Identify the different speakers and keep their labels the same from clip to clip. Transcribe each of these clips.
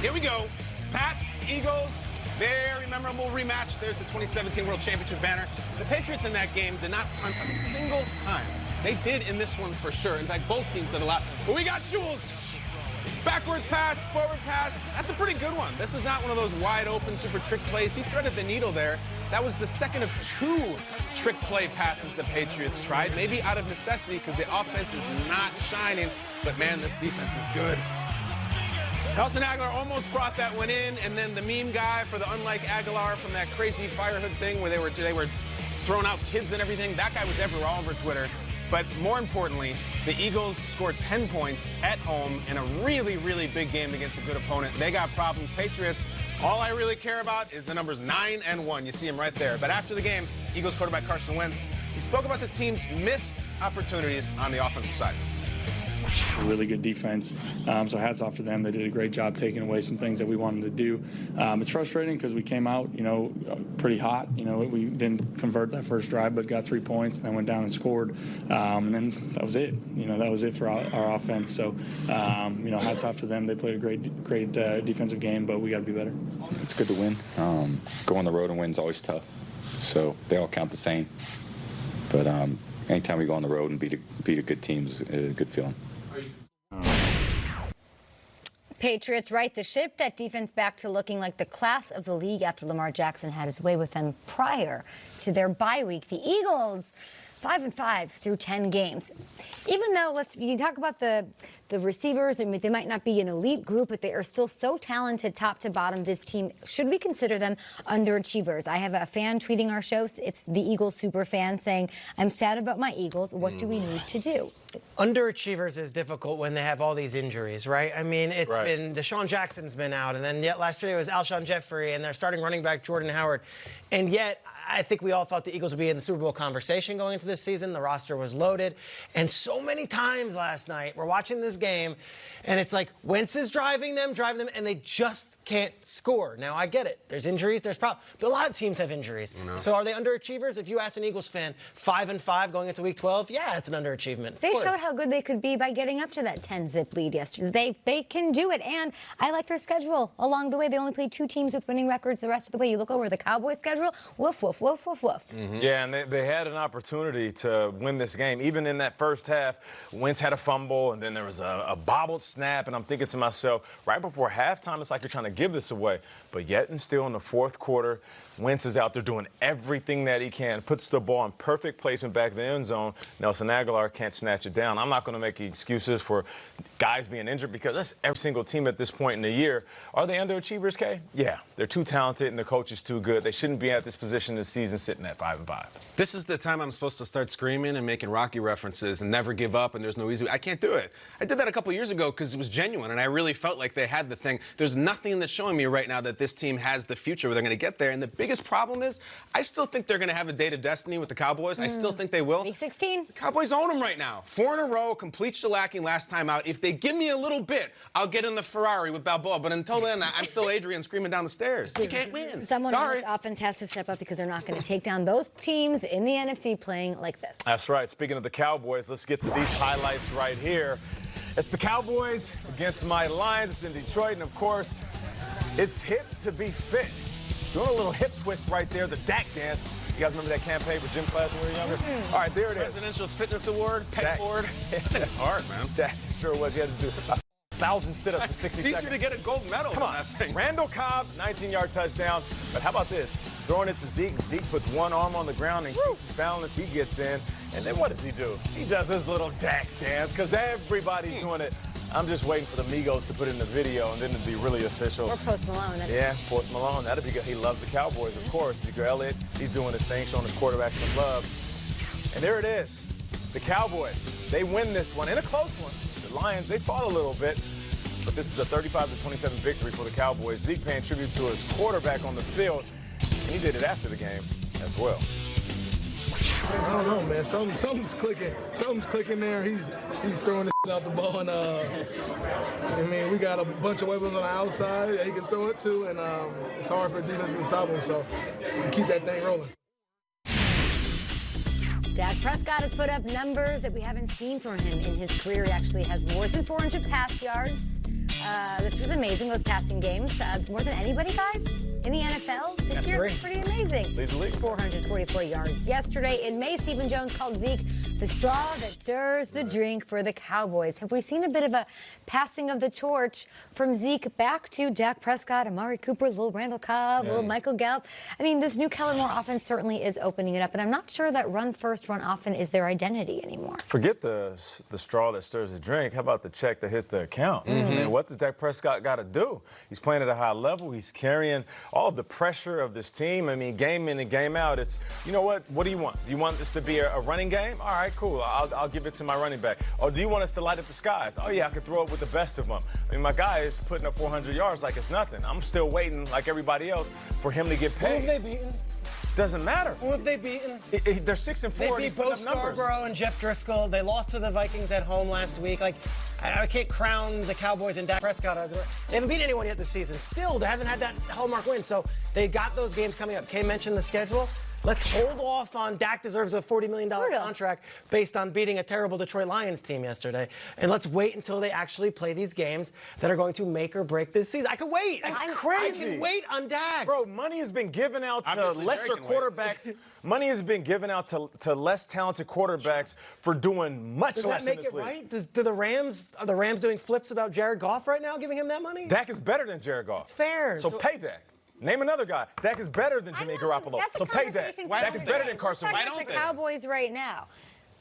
Speaker 1: Here we go. Pats, Eagles, very memorable rematch. There's the 2017 World Championship banner. The Patriots in that game did not punt a single time. They did in this one for sure. In fact, both teams did a lot. But we got Jules. Backwards pass, forward pass. That's a pretty good one. This is not one of those wide open super trick plays. He threaded the needle there. That was the second of 2 trick play passes the Patriots tried. Maybe out of necessity because the offense is not shining. But man, this defense is good. Nelson Aguilar almost brought that one in, and then the meme guy for the unlike Aguilar from that crazy fire hood thing where they were throwing out kids and everything. That guy was everywhere, all over Twitter. But more importantly, the Eagles scored 10 points at home in a really, really big game against a good opponent. They got problems. Patriots, all I really care about is the numbers 9 and 1. You see them right there. But after the game, Eagles quarterback Carson Wentz, he spoke about the team's missed opportunities on the offensive side.
Speaker 2: A really good defense, so hats off to them. They did a great job taking away some things that we wanted to do. It's frustrating because we came out, pretty hot. We didn't convert that first drive, but got 3 points, and then went down and scored, and then that was it. That was it for our offense. So, hats off to them. They played a great defensive game, but we got to be better.
Speaker 3: It's good to win. Go on the road and win is always tough. So they all count the same. But anytime we go on the road and beat a good team is a good feeling.
Speaker 4: Patriots right the ship. That defense back to looking like the class of the league after Lamar Jackson had his way with them prior to their bye week. The Eagles 5-5 through 10 games. Even though you talk about the receivers, they might not be an elite group, but they are still so talented top to bottom. This team, should we consider them underachievers? I have a fan tweeting our shows. It's the Eagles super fan saying, I'm sad about my Eagles. What do we need to do?
Speaker 5: Underachievers is difficult when they have all these injuries, right? I mean, it's been Deshaun Jackson's been out, and then yet last year it was Alshon Jeffrey, and they're starting running back Jordan Howard. And yet, I think we all thought the Eagles would be in the Super Bowl conversation going into this season. The roster was loaded. And so many times last night, we're watching this game, and it's like Wentz is driving them, and they just can't score. Now, I get it. There's injuries, there's problems. But a lot of teams have injuries. So are they underachievers? If you ask an Eagles fan, 5-5 going into Week 12, yeah, it's an underachievement.
Speaker 4: They showed how good they could be by getting up to that 10-zip lead yesterday. They can do it, and I like their schedule. Along the way, they only played 2 teams with winning records the rest of the way. You look over the Cowboys' schedule, woof, woof, woof, woof, woof.
Speaker 6: Yeah, and they had an opportunity to win this game. Even in that first half, Wentz had a fumble, and then there was a bobbled snap, and I'm thinking to myself, right before halftime, it's like you're trying to give this away. But yet and still in the fourth quarter, Wentz is out there doing everything that he can, puts the ball in perfect placement back in the end zone. Nelson Aguilar can't snatch it down. I'm not going to make excuses for guys being injured because that's every single team at this point in the year. Are they underachievers, Kay? Yeah, they're too talented and the coach is too good. They shouldn't be at this position this season sitting at 5-5.
Speaker 1: This is the time I'm supposed to start screaming and making Rocky references and never give up and there's no easy way. I can't do it. I did that a couple years ago because it was genuine and I really felt like they had the thing. There's nothing that's showing me right now that this team has the future where they're going to get there. And the biggest problem is I still think they're going to have a date of destiny with the Cowboys. I still think they will.
Speaker 4: Week 16.
Speaker 1: The Cowboys own them right now. 4 in a row, complete shellacking last time out. If they give me a little bit, I'll get in the Ferrari with Balboa. But until then, I'm still Adrian screaming down the stairs. You can't win.
Speaker 4: Someone on this offense has to step up because they're not going to take down those teams in the NFC playing like this.
Speaker 6: That's right. Speaking of the Cowboys, let's get to these highlights right here. It's the Cowboys against my Lions in Detroit. And, of course, it's hip to be fit. Doing a little hip twist right there, the Dak dance. You guys remember that campaign for gym class when we were younger? All right, there it is.
Speaker 1: Presidential Fitness Award, pet board. Hard, man.
Speaker 6: Dak sure was. He had to do 1,000 sit-ups in 60 seconds.
Speaker 1: It's easier to get a gold medal
Speaker 6: Come on.
Speaker 1: that thing.
Speaker 6: Randall Cobb, 19-yard touchdown. But how about this? Throwing it to Zeke. Zeke puts one arm on the ground and keeps his balance. He gets in. And then what does he do? He does his little Dak dance because everybody's doing it. I'm just waiting for the Migos to put it in the video and then to be really official.
Speaker 4: Or Post Malone.
Speaker 6: Yeah, Post Malone. That'd be good. He loves the Cowboys, of course. Ezekiel Elliott, he's doing his thing, showing his quarterback some love. And there it is. The Cowboys, they win this one in a close one. The Lions, they fall a little bit. But this is a 35-27 victory for the Cowboys. Zeke paying tribute to his quarterback on the field. And he did it after the game as well.
Speaker 7: I don't know, man. Something's clicking. Something's clicking there. He's throwing the out the ball, and I mean, we got a bunch of weapons on the outside that he can throw it to, and it's hard for defense to stop him. So we keep that thing rolling.
Speaker 4: Dak Prescott has put up numbers that we haven't seen from him in his career. He actually has more than 400 pass yards, This was amazing, those passing games. More than anybody, guys, in the NFL this year. It's pretty amazing.
Speaker 6: Leads the league.
Speaker 4: 444 yards yesterday. In May, Stephen Jones called Zeke the straw that stirs the drink for the Cowboys. Have we seen a bit of a passing of the torch from Zeke back to Dak Prescott, Amari Cooper, little Randall Cobb, little Michael Gallup? I mean, this new Kellen Moore offense certainly is opening it up, and I'm not sure that run first, run often is their identity anymore.
Speaker 6: Forget the straw that stirs the drink. How about the check that hits the account? I mean, what does Dak Prescott got to do? He's playing at a high level. He's carrying all of the pressure of this team. I mean, game in and game out, it's, you know what? What do you want? Do you want this to be a running game? All right, cool. I'll give it to my running back. Or do you want us to light up the skies? Oh, yeah, I could throw it with the best of them. I mean, my guy is putting up 400 yards like it's nothing. I'm still waiting, like everybody else, for him to get paid.
Speaker 5: Who have they beaten?
Speaker 6: Doesn't matter.
Speaker 5: Who have they beaten?
Speaker 6: They're 6-4.
Speaker 5: They beat Bo Scarborough and Jeff Driscoll. They lost to the Vikings at home last week. Like, I can't crown the Cowboys and Dak Prescott. They haven't beat anyone yet this season. Still, they haven't had that hallmark win. So they got those games coming up. Kay mentioned the schedule. Let's hold off on Dak deserves a $40 million contract based on beating a terrible Detroit Lions team yesterday. And let's wait until they actually play these games that are going to make or break this season. I can wait.
Speaker 6: That's crazy.
Speaker 5: I can wait on Dak.
Speaker 6: Bro, money has been given out to lesser quarterbacks. Money has been given out to less talented quarterbacks for doing much less in this league.
Speaker 5: Does that make it right? Are the Rams doing flips about Jared Goff right now, giving him that money?
Speaker 6: Dak is better than Jared Goff.
Speaker 5: It's fair.
Speaker 6: So pay Dak. Name another guy. Dak is better than Jimmy Garoppolo. So pay Dak. Dak is better than Carson Wentz.
Speaker 4: Why don't the Cowboys right now?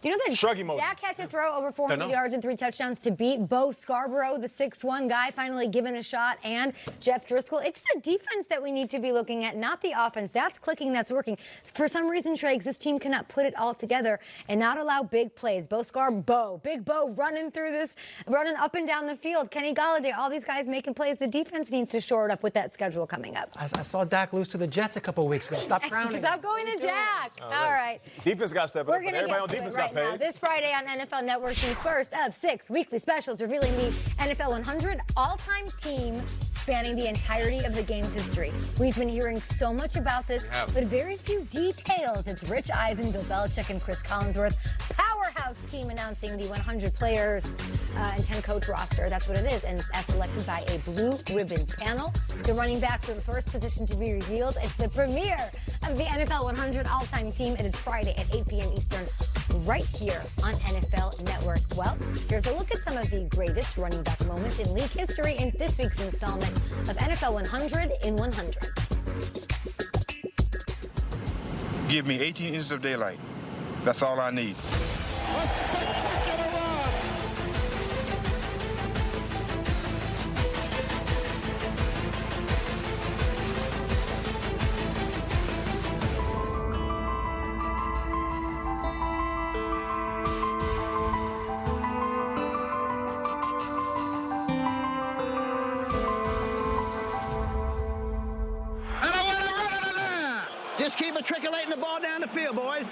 Speaker 4: Do you know that
Speaker 6: Shrug emoji.
Speaker 4: Dak had to throw over 400 yards and 3 touchdowns to beat Bo Scarborough, the 6'1" guy, finally given a shot, and Jeff Driscoll? It's the defense that we need to be looking at, not the offense. That's clicking, that's working. For some reason, Triggs, this team cannot put it all together and not allow big plays. Big Bo running up and down the field. Kenny Golladay, all these guys making plays. The defense needs to shore it up with that schedule coming up.
Speaker 5: I saw Dak lose to the Jets a couple weeks ago. Stop crowning.
Speaker 4: Stop going to Dak. All right.
Speaker 6: Defense got to step up.
Speaker 4: We're going to
Speaker 6: everybody
Speaker 4: get
Speaker 6: on
Speaker 4: to
Speaker 6: defense
Speaker 4: it right
Speaker 6: got paid.
Speaker 4: now. This Friday on NFL Network, the first of 6 weekly specials revealing the NFL 100 all-time team spanning the entirety of the game's history. We've been hearing so much about this, but very few details. It's Rich Eisen, Bill Belichick, and Chris Collinsworth. Powerhouse team announcing the 100 players and 10 coach roster. That's what it is, and as selected by a blue ribbon panel. The running backs are the first position to be revealed. It's the premiere of the NFL 100 all-time team. It is Friday at 8 p.m. Eastern, right here on NFL Network. Well, here's a look at some of the greatest running back moments in league history in this week's installment of NFL 100 in 100.
Speaker 8: Give me 18 inches of daylight. That's all I need.
Speaker 9: A spectacular run.
Speaker 10: Just keep matriculating the ball down the field, boys.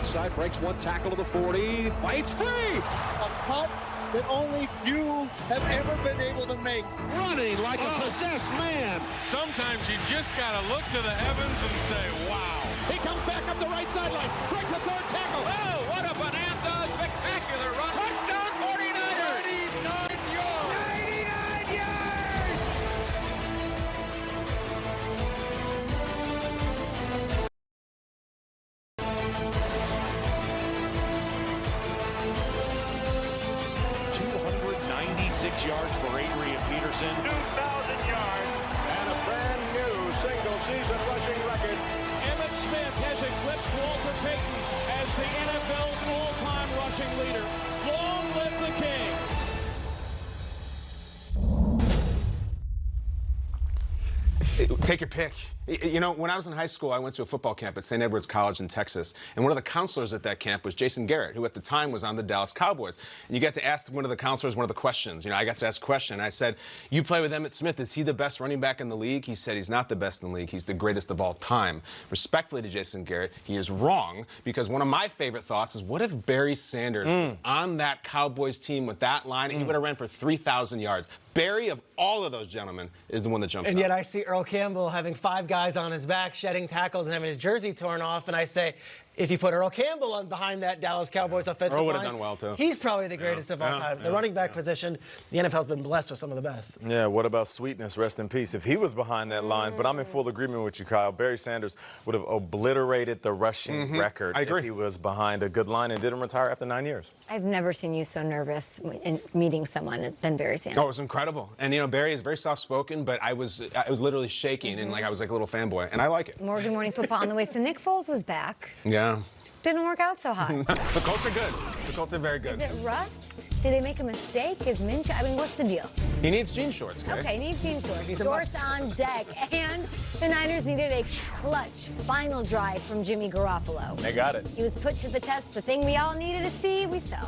Speaker 11: Side breaks one tackle to the 40, fights free.
Speaker 9: A cut that only few have ever been able to make.
Speaker 11: Running like a possessed man.
Speaker 12: Sometimes you just got to look to the heavens and say, wow.
Speaker 9: He comes back up the right sideline, breaks the third tackle.
Speaker 12: Oh, what a bonanza, spectacular run. Touchdown 49ers.
Speaker 9: 99 yards.
Speaker 12: 99 yards.
Speaker 11: Yards for Adrian Peterson.
Speaker 12: 2,000 yards.
Speaker 11: And a brand new single-season rushing record.
Speaker 12: Emmitt Smith has eclipsed Walter Payton as the NFL's all-time rushing leader. Long live the king.
Speaker 1: Take your pick. You know, when I was in high school, I went to a football camp at St. Edward's College in Texas, and one of the counselors at that camp was Jason Garrett, who at the time was on the Dallas Cowboys. And you got to ask one of the counselors one of the questions. You know, I got to ask a question. I said, you play with Emmitt Smith. Is he the best running back in the league? He said he's not the best in the league. He's the greatest of all time. Respectfully to Jason Garrett, he is wrong, because one of my favorite thoughts is, what if Barry Sanders was on that Cowboys team with that line, and he would have ran for 3,000 yards? Barry, of all of those gentlemen, is the one that jumps out.
Speaker 5: And yet I see Earl Campbell having 5 guys on his back, shedding tackles, and having his jersey torn off, and I say, if you put Earl Campbell on behind that Dallas Cowboys offensive
Speaker 1: Earl would
Speaker 5: line,
Speaker 1: have done well, too.
Speaker 5: He's probably the greatest of all time. The running back position, the NFL's been blessed with some of the best.
Speaker 6: Yeah, what about Sweetness? Rest in peace. If he was behind that line, but I'm in full agreement with you, Kyle. Barry Sanders would have obliterated the rushing record if he was behind a good line and didn't retire after 9 years.
Speaker 4: I've never seen you so nervous in meeting someone than Barry Sanders.
Speaker 1: Oh, it was incredible. And, you know, Barry is very soft-spoken, but I was literally shaking, and like I was like a little fanboy, and I like it.
Speaker 4: More Good Morning Football on the way. So Nick Foles was back.
Speaker 1: Yeah.
Speaker 4: Didn't work out so hot.
Speaker 1: The Colts are good. The Colts are very good.
Speaker 4: Is it rust? Did they make a mistake? Is Minch? I mean, what's the deal?
Speaker 1: He needs jean shorts, Kay.
Speaker 4: Okay, needs jean shorts. Shorts on deck. And the Niners needed a clutch final drive from Jimmy Garoppolo.
Speaker 6: They got it.
Speaker 4: He was put to the test. The thing we all needed to see, we saw.